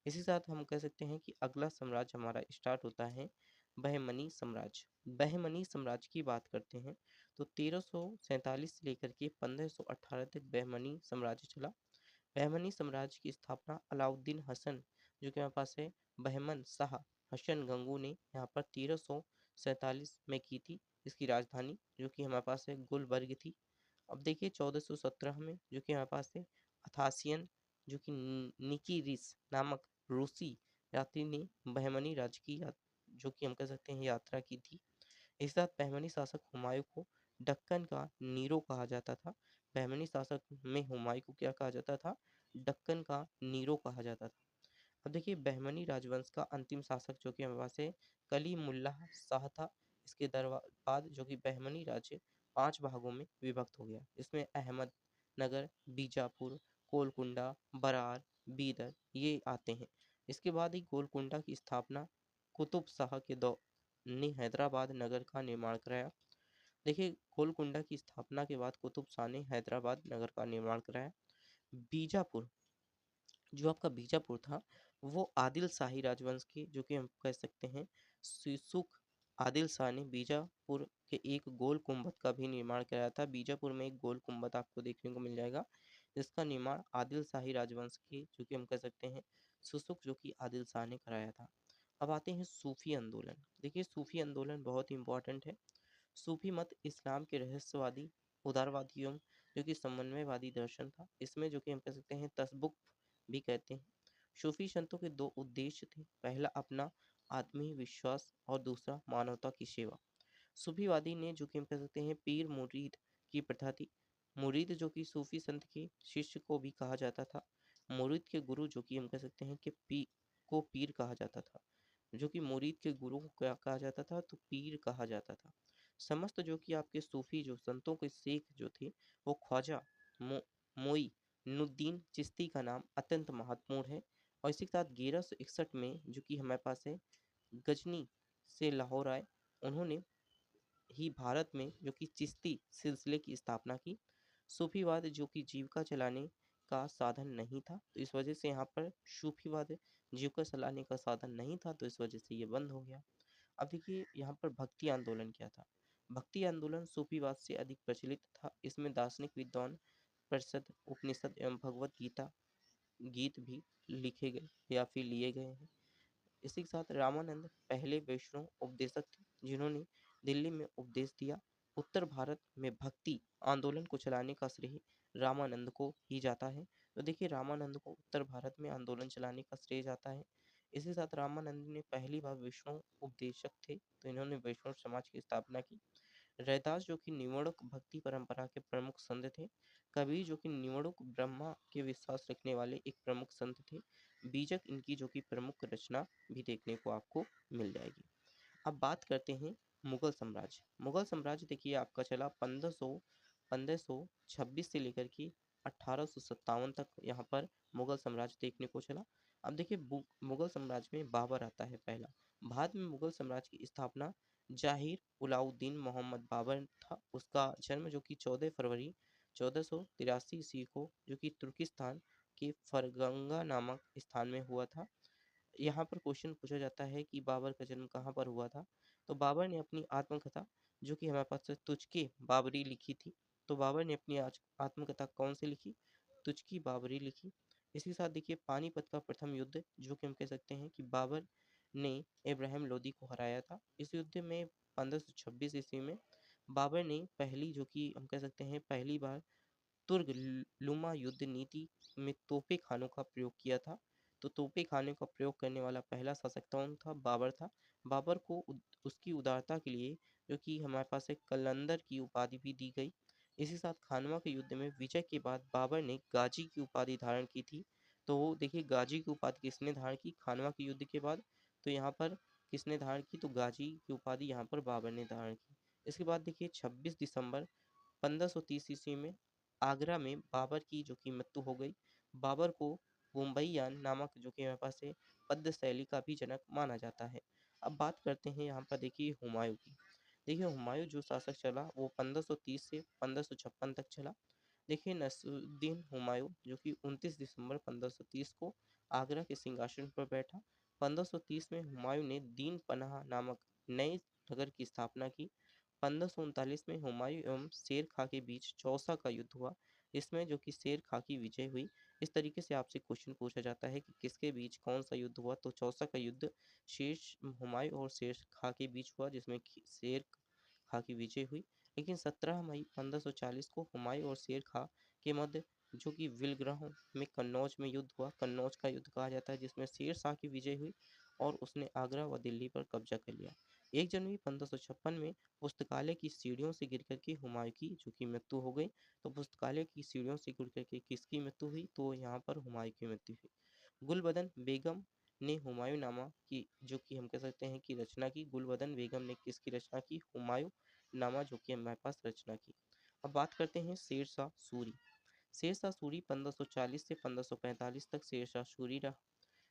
इसी के साथ हम कह सकते हैं कि अगला साम्राज्य हमारा स्टार्ट होता है बहमनी साम्राज्य। बहमनी साम्राज्य की बात करते हैं तो 1347 से लेकर के 1518 तक बहमनी साम्राज्य चला। बहमनी साम्राज्य की स्थापना अलाउद्दीन हसन, जो कि हमारे पास है बहमन शाह हसन गंगू ने यहाँ पर 1347 में की थी। इसकी राजधानी जो कि हमारे पास है गुलबर्ग थी। अब देखिए 1417 में, जो कि हमारे पास है अथासियन, जो कि निकीरिस नामक रूसी यात्री ने बहमनी राज्य की जो कि हम कह सकते हैं यात्रा की थी। इस साथ बहमनी शासक हुमायूं को दक्कन का नीरो कहा जाता था। बहमनी शासक में हुमायूं को क्या कहा जाता था, दक्कन का नीरो कहा जाता था। अब देखिए बहमनी राजवंश का अंतिम शासक, जो कि हमारे पास है कलीमुल्लाह शाह था। इसके बाद जो कि बहमनी राज्य 5 भागों में विभक्त हो गया। इसमें अहमद नगर, बीजापुर, गोलकुंडा, बरार, बीदर ये आते हैं। इसके बाद ही गोलकुंडा की स्थापना कुतुब शाह के दौर ने हैदराबाद नगर का निर्माण कराया। देखिए गोलकुंडा की स्थापना के बाद कुतुब शाह ने हैदराबाद नगर का निर्माण कराया। बीजापुर, जो आपका बीजापुर था, वो आदिल शाही राजवंश की, जो कि हम कह सकते हैं सुख आदिल शाह ने बीजापुर के एक गोल गुम्बद का भी निर्माण कराया था। बीजापुर में एक गोल गुम्बद आपको देखने को मिल जाएगा, जिसका निर्माण आदिल शाही राजवंश के, जो कि हम कह सकते हैं सुसुक, जो कि आदिल शाह ने कराया था। अब आते हैं सूफी आंदोलन। देखिए सूफी आंदोलन बहुत ही इंपॉर्टेंट है। सूफी मत इस्लाम के रहस्यवादी, उदारवादी एवं जो कि समन्वयवादी दर्शन था। इसमें जो कि हम कह सकते हैं तसबुक भी कहते हैं। सूफी संतों के दो उद्देश्य थे, पहला अपना आत्मीय विश्वास और दूसरा मानवता की सेवा। सूफीवादी ने जो कि हम कह सकते हैं पीर मुरीद की प्रथा थी। मुरीद जो कि सूफी संत के शिष्य को भी कहा जाता था। मुरीद के गुरु जो कि हम कह सकते हैं कि पीर कहा जाता था। जो कि मुरीद के गुरु को क्या कहा जाता था, तो पीर कहा जाता था। समस्त जो कि आपके सूफी जो संतों के शेख जो थे, वो ख्वाजा मोई नुद्दीन चिश्ती का नाम अत्यंत महत्वपूर्ण है। और इसी के साथ 1161 में जो कि हमारे पास है गजनी से लाहौर आए, उन्होंने ही भारत में जो कि चिश्ती सिलसिले की स्थापना की। सूफीवाद जो कि जीविका चलाने का साधन नहीं था, तो इस वजह से यहाँ पर सूफीवाद जीविका चलाने का साधन नहीं था, तो इस वजह से ये बंद हो गया। अब देखिए यहाँ पर भक्ति आंदोलन क्या था। भक्ति आंदोलन सूफीवाद से अधिक प्रचलित था। इसमें दार्शनिक विद्वान परिषद, उपनिषद एवं भगवत गीता गीत भी लिखे गए या फिर लिए गए हैं। इसी के साथ रामानंद पहले वैष्णव उपदेशक थे, जिन्होंने दिल्ली में उपदेश दिया। उत्तर भारत में भक्ति आंदोलन को चलाने का श्रेय रामानंद को ही जाता है। तो देखिए रामानंद को उत्तर भारत में आंदोलन चलाने का श्रेय जाता है। इसी साथ रामानंद ने पहली बार वैष्णव उपदेशक थे, तो इन्होंने वैष्णव समाज की स्थापना की। रैदास जो कि निवड़ुक भक्ति परंपरा के प्रमुख संत थे। कबीर जो कि निवड़ुक ब्रह्मा के विश्वास रखने वाले एक प्रमुख संत थे। बीजक इनकी जो कि प्रमुख रचना भी देखने को आपको मिल जाएगी। अब बात करते हैं मुगल साम्राज्य देखिए आपका चला 1526 से लेकर के 1857 तक यहाँ पर मुगल साम्राज्य देखने को चला। अब देखिए मुगल साम्राज्य में बाबर आता है पहला। बाद में मुगल साम्राज्य की स्थापना जाहिर उलाउद्दीन मोहम्मद बाबर था। उसका जन्म जो कि 14 फरवरी 1483 ईस्वी को जो कि तुर्किस्तान के फरगंगा नामक स्थान में हुआ था। यहाँ पर क्वेश्चन पूछा जाता है कि बाबर का जन्म कहाँ पर हुआ था। तो बाबर ने अपनी आत्मकथा जो कि हमारे पास है तुझके बाबरी लिखी थी। तो बाबर ने अपनी आत्मकथा कौन सी लिखी? तुझकी बाबरी लिखी। इसी साथ देखिए पानीपत का प्रथम युद्ध जो कि हम कह सकते हैं कि बाबर ने इब्राहिम लोदी को हराया था। इस युद्ध में 1526 ईस्वी में बाबर ने पहली जो कि हम कह सकते हैं पहली बार तुर्क लुमा युद्ध नीति में तोपे खानों का प्रयोग किया था। तो तोपे खाने का प्रयोग करने वाला पहला शासक कौन था? बाबर था। बाबर को उसकी उदारता के लिए जो कि हमारे पास एक कलंदर की उपाधि भी दी गई। इसी साथ खानवा के युद्ध में विजय के बाद बाबर ने गाजी की उपाधि धारण की थी। तो देखिए गाजी की उपाधि किसने धारण की खानवा के युद्ध के बाद? तो यहाँ पर किसने धारण की? तो गाजी की उपाधि यहाँ पर बाबर ने धारण की। इसके बाद देखिए 26 दिसंबर 1530 ईस्वी में आगरा में बाबर की जो कि मृत्यु हो गई। बाबर को मुंबईयान नामक जो कि हमारे पास है पद्य शैली का भी जनक माना जाता है। अब बात करते हैं यहाँ पर देखिए हुमायूं की। देखिए हुमायूं जो शासक चला वो 1530 से 1556 तक चला। देखिए नसरुद्दीन हुमायूं जो कि 29 दिसंबर 1530 को आगरा के सिंहासन पर बैठा। 1530 में हुमायूं ने दीन पनाह नामक नए नगर की स्थापना की। 1539 में हुमायूं एवं शेर खां के बीच चौसा का युद्ध हुआ। इसमें जो कि शेर खां की विजय हुई। इस तरीके से आपसे क्वेश्चन पूछा जाता है कि किसके बीच कौन सा युद्ध हुआ? तो चौसा का युद्ध हुमायूं और शेर खां के बीच हुआ जिसमें शेर खां की विजय हुई। लेकिन 17 मई 1540 को हुमायूं और शेर खां के मध्य जो कि विलग्रह में कन्नौज में युद्ध हुआ। कन्नौज का युद्ध कहा जाता है जिसमें शेर शाह की विजय हुई और उसने आगरा व दिल्ली पर कब्जा कर लिया। 1 जनवरी 1556 में पुस्तकालय की सीढ़ियों से गिर करके हुमायूं की जो कि मृत्यु हो गई। तो पुस्तकालय की सीढ़ियों से गिर करके किसकी मृत्यु हुई? तो यहाँ पर हुमायूं की मृत्यु हुई। गुलबदन बेगम ने हुमायूंनामा की जो कि हम कह सकते हैं कि रचना की। गुलबदन बेगम ने किसकी रचना की? हुमायूंनामा जो कि हमारे पास रचना की। अब बात करते हैं शेरशाह सूरी। शेरशाह सूरी 1540 से 1545 तक शेरशाह सूरी रहा।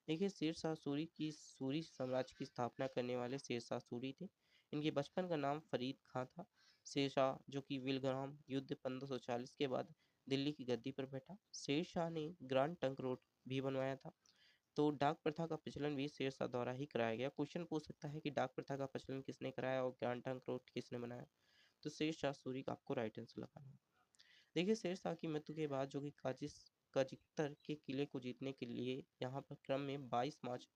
देखिए शेरशाह सूरी की सूरी साम्राज्य की स्थापना करने वाले शेरशाह सूरी थे। इनके बचपन का नाम फरीद खां था। शेरशाह जो कि विलग्राम युद्ध 1540 के बाद दिल्ली की गद्दी पर बैठा। शेरशाह ने ग्रांड ट्रंक रोड भी बनवाया था। तो डाक प्रथा का प्रचलन भी शेरशाह द्वारा ही कराया गया। क्वेश्चन पूछ सकता है कि डाक प्रथा का प्रचलन किसने कराया और ग्रांड ट्रंक रोड किसने बनाया? तो शेरशाह सूरी का आपको राइट आंसर लगाना है। देखिए शेरशाह की मृत्यु के बाद जो कि काजिक्तर के किले को जीतने के लिए यहाँ पर क्रम में 22 मार्च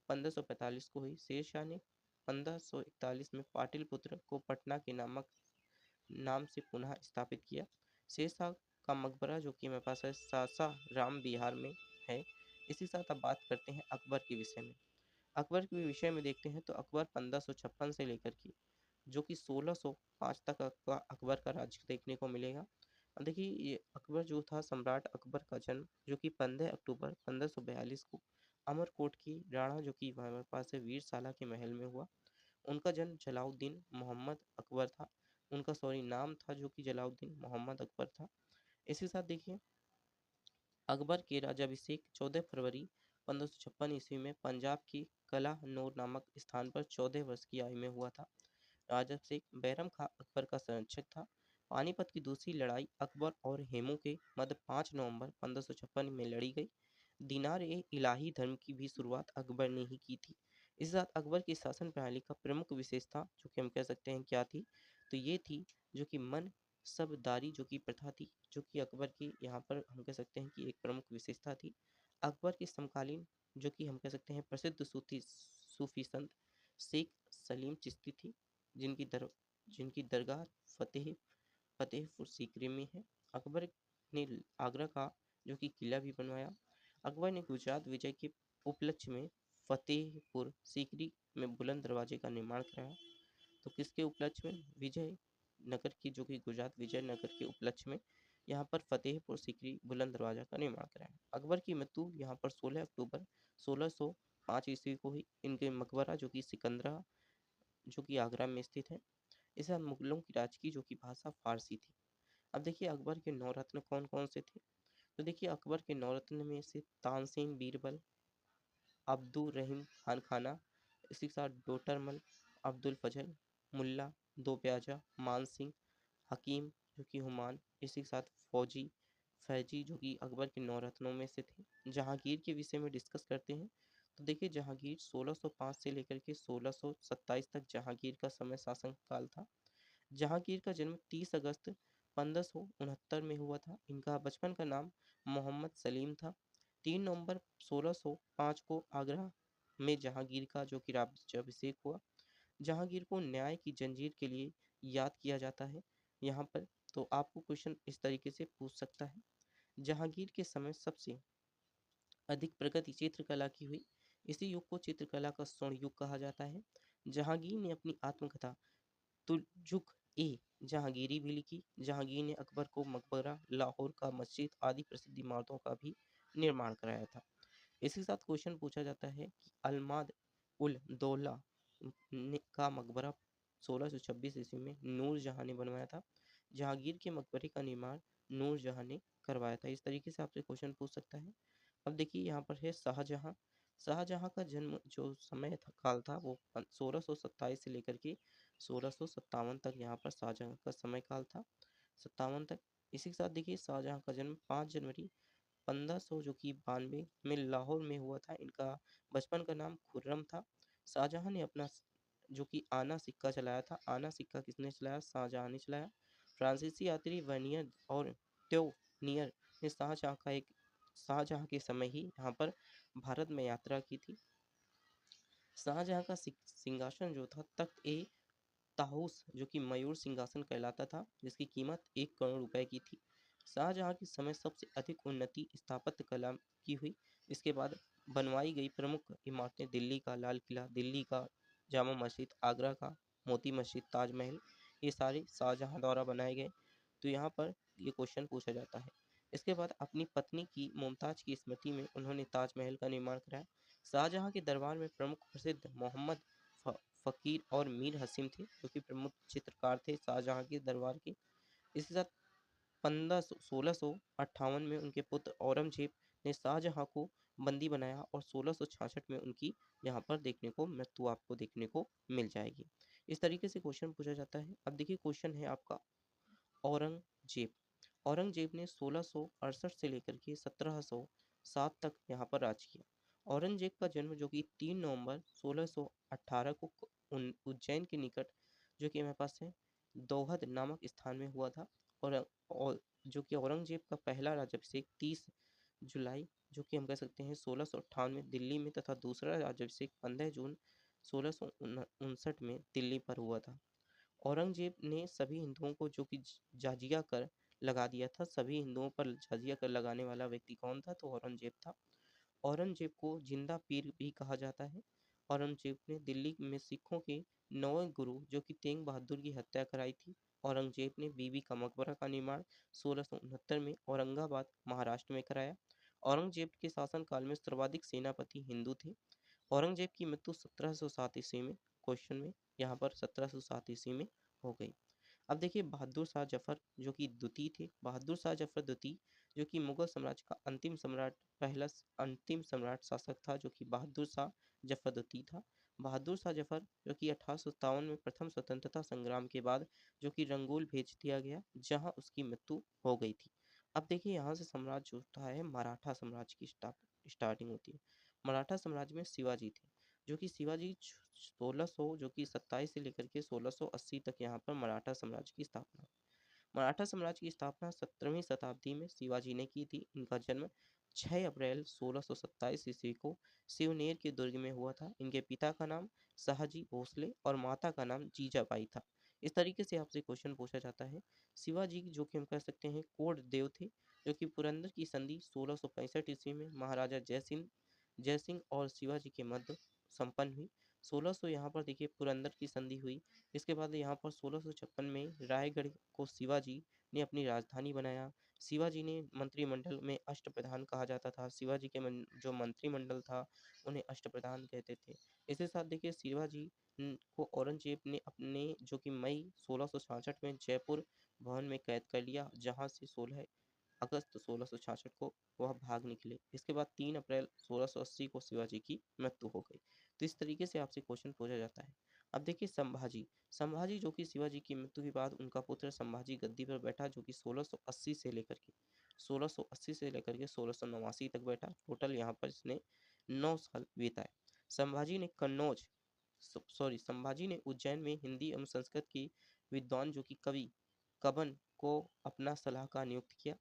1545 को हुई। शेरशाह ने 1541 में पाटलिपुत्र को पटना के नाम से पुनः स्थापित किया। शेरशाह का मकबरा जो कि मेरे पास है सासाराम बिहार में है। इसी साथ अब बात करते हैं अकबर के विषय में। अकबर के विषय में देखते हैं तो अकबर 1556 से लेकर के जो कि 1605 तक अकबर का राज्य देखने को मिलेगा। अब देखिए ये अकबर जो था सम्राट अकबर का जन्म जो कि 15 अक्टूबर 1542 को अमरकोट की राणा जो कि हमारे पास है वीरशाला के महल में हुआ। उनका जन्म जलाउद्दीन मोहम्मद अकबर था। उनका सॉरी नाम था जो कि जलाउद्दीन मोहम्मद अकबर था। इसी साथ देखिए अकबर के राज्याभिषेक 14 फरवरी 1556 ईस्वी में पंजाब की कला नूर नामक स्थान पर 14 वर्ष की आयु में हुआ था। राजाभिषेक बैरम खां अकबर का संरक्षक था। पानीपत की दूसरी लड़ाई अकबर और हेमू के मध्य 5 नवंबर 1556 में लड़ी गई। दीनार ए इलाही धर्म की भी शुरुआत अकबर ने ही की थी। इस साथ अकबर की शासन प्रणाली का प्रमुख विशेषता जो कि हम कह सकते हैं क्या थी? तो ये थी जो कि मन सबदारी जो की प्रथा थी जो कि अकबर की यहाँ पर हम कह सकते हैं कि एक प्रमुख विशेषता थी। अकबर के समकालीन जो कि हम कह सकते हैं प्रसिद्ध सूफी संत शेख सलीम चिश्ती थी जिनकी दरगाह फतेह फतेहपुर सीकरी में है। अकबर ने आगरा का जो कि किला भी बनवाया। अकबर ने गुजरात विजय के उपलक्ष्य में फतेहपुर सीकरी में बुलंद दरवाजे का निर्माण कराया। तो किसके उपलक्ष्य में? विजय नगर की जो कि गुजरात विजय नगर के उपलक्ष्य में यहाँ पर फतेहपुर सीकरी बुलंद दरवाजा का निर्माण कराया। अकबर की मृत्यु यहाँ पर 16 अक्टूबर 1605 ईस्वी को हुई। इनके मकबरा जो कि सिकंदरा जो कि आगरा में स्थित है। इसके बाद मुगलों की राज की जो कि भाषा फारसी थी। अब देखिए अकबर के नौरत्न कौन कौन से थे। तो देखिए अकबर के नौरत्न में से तानसेन बीरबल, अब्दुल रहीम खान खाना, इसी के साथ डोटरमल, अब्दुल फजल, मुल्ला, दो प्याजा, मान सिंह, हकीम जो कि हुमान, इसी के साथ फौजी फैजी जो कि अकबर के नौरत्नों में से थे। जहांगीर के विषय में डिस्कस करते हैं। तो देखिए जहांगीर 1605 से लेकर के 1627 तक जहांगीर का समय शासन काल था। जहांगीर का जन्म 30 अगस्त 1569 में हुआ था। इनका बचपन का नाम मोहम्मद सलीम था। 3 नवंबर 1605 को आगरा में जहांगीर का जो कि राज्याभिषेक हुआ। जहांगीर को न्याय की जंजीर के लिए याद किया जाता है यहाँ पर। तो आपको क्वेश्चन इस तरीके से पूछ सकता है, जहांगीर के समय सबसे अधिक प्रगति चित्रकला की हुई। इसी युग को चित्रकला का स्वर्ण युग कहा जाता है। जहांगीर ने अपनी आत्मकथा तुजुक ए जहांगीरी भी लिखी। जहांगीर ने अकबर को मकबरा, लाहौर का मस्जिद आदि प्रसिद्ध इमारतों का भी निर्माण कराया था। इसी के साथ क्वेश्चन पूछा जाता है कि अलमाद उल दौला का मकबरा 1626 ईस्वी में नूर जहां ने बनवाया था। जहांगीर के मकबरे का निर्माण नूर जहां ने करवाया था। इस तरीके से आपसे क्वेश्चन पूछ सकता है। अब देखिए यहाँ पर है शाहजहां। शाहजहां का जन्म जो समय था काल था वो 1627 से लेकर के 1657 तक यहाँ पर शाहजहां का समय काल था, 57 तक। इसी के साथ देखिए शाहजहां का जन्म 5 जनवरी 1500 जो कि 92 में लाहौर में हुआ था। इनका बचपन का नाम खुर्रम था। शाहजहां ने अपना जो कि आना सिक्का चलाया था। आना सिक्का किसने चलाया? शाहजहां ने चलाया। फ्रांसीसी यात्री वर्नियर और ट्योनियर ने शाहजहां के समय ही यहाँ पर भारत में यात्रा की थी। शाहजहां का सिंहासन जो था तख्त ए ताहूस जो कि मयूर सिंहासन कहलाता था, जिसकी कीमत 1 करोड़ रुपए की थी। शाहजहां के समय सबसे अधिक उन्नति स्थापत्य कला की हुई। इसके बाद बनवाई गई प्रमुख इमारतें दिल्ली का लाल किला, दिल्ली का जामा मस्जिद, आगरा का मोती मस्जिद, ताजमहल, ये सारे शाहजहां द्वारा बनाए गए। तो यहाँ पर ये क्वेश्चन पूछा जाता है। इसके बाद अपनी पत्नी की मुमताज की स्मृति में उन्होंने ताजमहल का निर्माण कराया। शाहजहां के दरबार में प्रमुख प्रसिद्ध मोहम्मद फ़कीर और मीर हसीम थे, जो कि प्रमुख चित्रकार थे शाहजहां के दरबार के। इसके साथ 1658 में उनके पुत्र औरंगजेब ने शाहजहां को बंदी बनाया और 1666 में उनकी यहाँ पर देखने को मृत्यु आपको देखने को मिल जाएगी। इस तरीके से क्वेश्चन पूछा जाता है। अब देखिए क्वेश्चन है आपका औरंगजेब। औरंगजेब ने 1668 से लेकर के 1707 तक यहाँ पर राज किया। औरंगजेब का जन्म जो कि 3 नवंबर 1618 को उज्जैन के निकट जो कि हमारे पास है दोहद नामक स्थान में हुआ था। और जो कि औरंगजेब का पहला राज्याभिषेक 30 जुलाई जो कि हम कह सकते हैं 1658 में दिल्ली में, तथा दूसरा राज्याभिषेक 15 जून 1659 में दिल्ली पर हुआ था। औरंगजेब ने सभी हिंदुओं को जो कि जाजिया कर लगा दिया था। सभी हिंदुओं पर जाजिया कर लगाने वाला व्यक्ति कौन था? तो औरंगजेब था। औरंगजेब को जिंदा पीर भी कहा जाता है। औरंगजेब ने दिल्ली में सिखों के नौवें गुरु जो कि तेंग बहादुर की हत्या कराई थी। औरंगजेब ने बीबी का मकबरा का निर्माण 1669 में औरंगाबाद महाराष्ट्र में कराया। औरंगजेब के शासनकाल में सर्वाधिक सेनापति हिंदू थे। औरंगजेब की मृत्यु 1707 ईस्वी में, क्वेश्चन में यहाँ पर 1707 ईस्वी में हो गई। अब देखिए बहादुर शाह जफर जो कि द्वितीय थे। बहादुर शाह जफर द्वितीय जो कि मुगल साम्राज्य का अंतिम सम्राट, पहला अंतिम सम्राट शासक था, जो कि बहादुर शाह जफर द्वितीय था। बहादुर शाह जफर जो कि 1857 में प्रथम स्वतंत्रता संग्राम के बाद जो कि रंगूल भेज दिया गया, जहां उसकी मृत्यु हो गई थी। अब देखिए यहाँ से साम्राज्य उठता है, मराठा साम्राज्य की स्टार्टिंग होती है। मराठा साम्राज्य में शिवाजी थे, जो कि शिवाजी 1600 जो कि 27 से लेकर के 1680 तक यहाँ पर मराठा साम्राज्य की स्थापना। मराठा साम्राज्य की स्थापना 17वीं शताब्दी में शिवाजी ने की थी। इनका जन्म 6 अप्रैल 1627 ईस्वी को शिवनेर के दुर्ग में हुआ था। इनके पिता का नाम शाहजी भोसले और माता का नाम जीजाबाई था। इस तरीके से आपसे क्वेश्चन पूछा जाता है। शिवाजी जो कि हम कह सकते हैं कोट देव थे, जो कि पुरंदर की संधि 1665 ईस्वी में महाराजा जय सिंह और शिवाजी के मध्य संपन्न हुई। 1600 यहाँ पर देखिए पुरंदर की संधि हुई। इसके बाद यहाँ पर 1656 में रायगढ़ को शिवाजी ने अपनी राजधानी बनाया। शिवाजी ने मंत्रिमंडल में अष्टप्रधान कहा जाता था। शिवाजी के जो मंत्रिमंडल था उन्हें अष्टप्रधान कहते थे। इसके साथ देखिए शिवाजी को औरंगजेब ने अपने जो कि मई 1666 में जयपुर भवन में कैद कर लिया, जहां से 16 अगस्त 1666 को वह भाग निकले। इसके बाद 3 अप्रैल 1680 को शिवाजी की मृत्यु हो गई। तो इस तरीके से आपसे क्वेश्चन पूछा जाता है। अब देखिए संभाजी, संभाजी जो कि शिवाजी की मृत्यु के बाद उनका पुत्र संभाजी गद्दी पर बैठा, जो कि 1680 से लेकर के 1689 तक बैठा। टोटल यहाँ पर इसने 9 साल बिताए। संभाजी ने कन्नौज संभाजी ने उज्जैन में हिंदी एवं संस्कृत की विद्वान जो कि कवि कबन को अपना सलाहकार नियुक्त किया,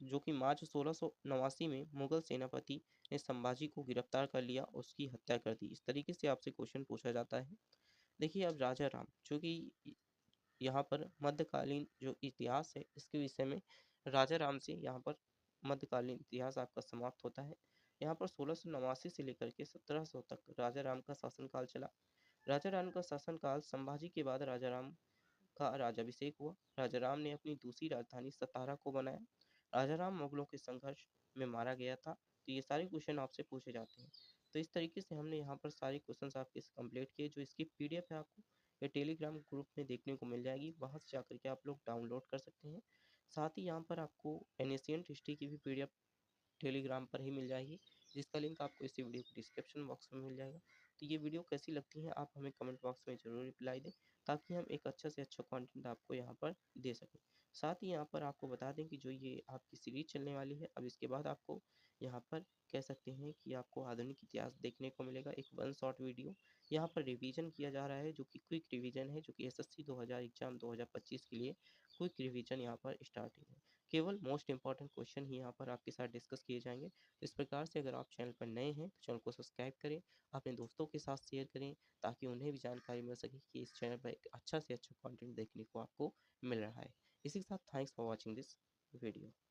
जो कि मार्च 1689 में मुगल सेनापति ने संभाजी को गिरफ्तार कर लिया और उसकी हत्या कर दी। इस तरीके से आपसे क्वेश्चन पूछा जाता है। देखिए अब राजा राम, जो कि यहाँ पर मध्यकालीन जो इतिहास है इसके विषय में राजा राम से यहाँ पर मध्यकालीन इतिहास आपका समाप्त होता है। यहाँ पर 1689 से लेकर के 1700 तक राजा राम का शासनकाल चला। राजा राम का शासनकाल संभाजी के बाद राजा राम का राज्याभिषेक हुआ। राजा राम ने अपनी दूसरी राजधानी सतारा को बनाया। राजा राम मुगलों के संघर्ष में मारा गया था। तो ये सारे क्वेश्चन आपसे पूछे जाते हैं। तो इस तरीके से हमने यहाँ पर सारे क्वेश्चन आपके कंप्लीट किए। जो इसकी पीडीएफ है आपको ये टेलीग्राम ग्रुप में देखने को मिल जाएगी, वहाँ से जाकर के आप लोग डाउनलोड कर सकते हैं। साथ ही यहाँ पर आपको एनिशियंट हिस्ट्री की भी पीडीएफ टेलीग्राम पर ही मिल जाएगी, जिसका लिंक आपको इसी वीडियो के डिस्क्रिप्शन बॉक्स में मिल जाएगा। तो ये वीडियो कैसी लगती है आप हमें कमेंट बॉक्स में ज़रूर रिप्लाई दें, ताकि हम एक अच्छा से अच्छा कंटेंट आपको यहाँ पर दे सकें। साथ ही यहाँ पर आपको बता दें कि जो ये आपकी सीरीज चलने वाली है, अब इसके बाद आपको यहाँ पर कह सकते हैं कि आपको आधुनिक इतिहास देखने को मिलेगा, एक 1 शॉट वीडियो। यहाँ पर रिवीजन किया जा रहा है, जो कि क्विक रिवीजन है, जो कि एसएससी 2000 एग्जाम 2025 के लिए क्विक रिवीजन यहाँ पर स्टार्टिंग है। केवल मोस्ट इंपॉर्टेंट क्वेश्चन ही यहाँ पर आपके साथ डिस्कस किए जाएंगे। इस प्रकार से अगर आप चैनल पर नए हैं तो चैनल को सब्सक्राइब करें, अपने दोस्तों के साथ शेयर करें, ताकि उन्हें भी जानकारी मिल सके कि इस चैनल पर एक अच्छा से अच्छा कंटेंट देखने को आपको मिल रहा है। इसी के साथ thanks for watching this video.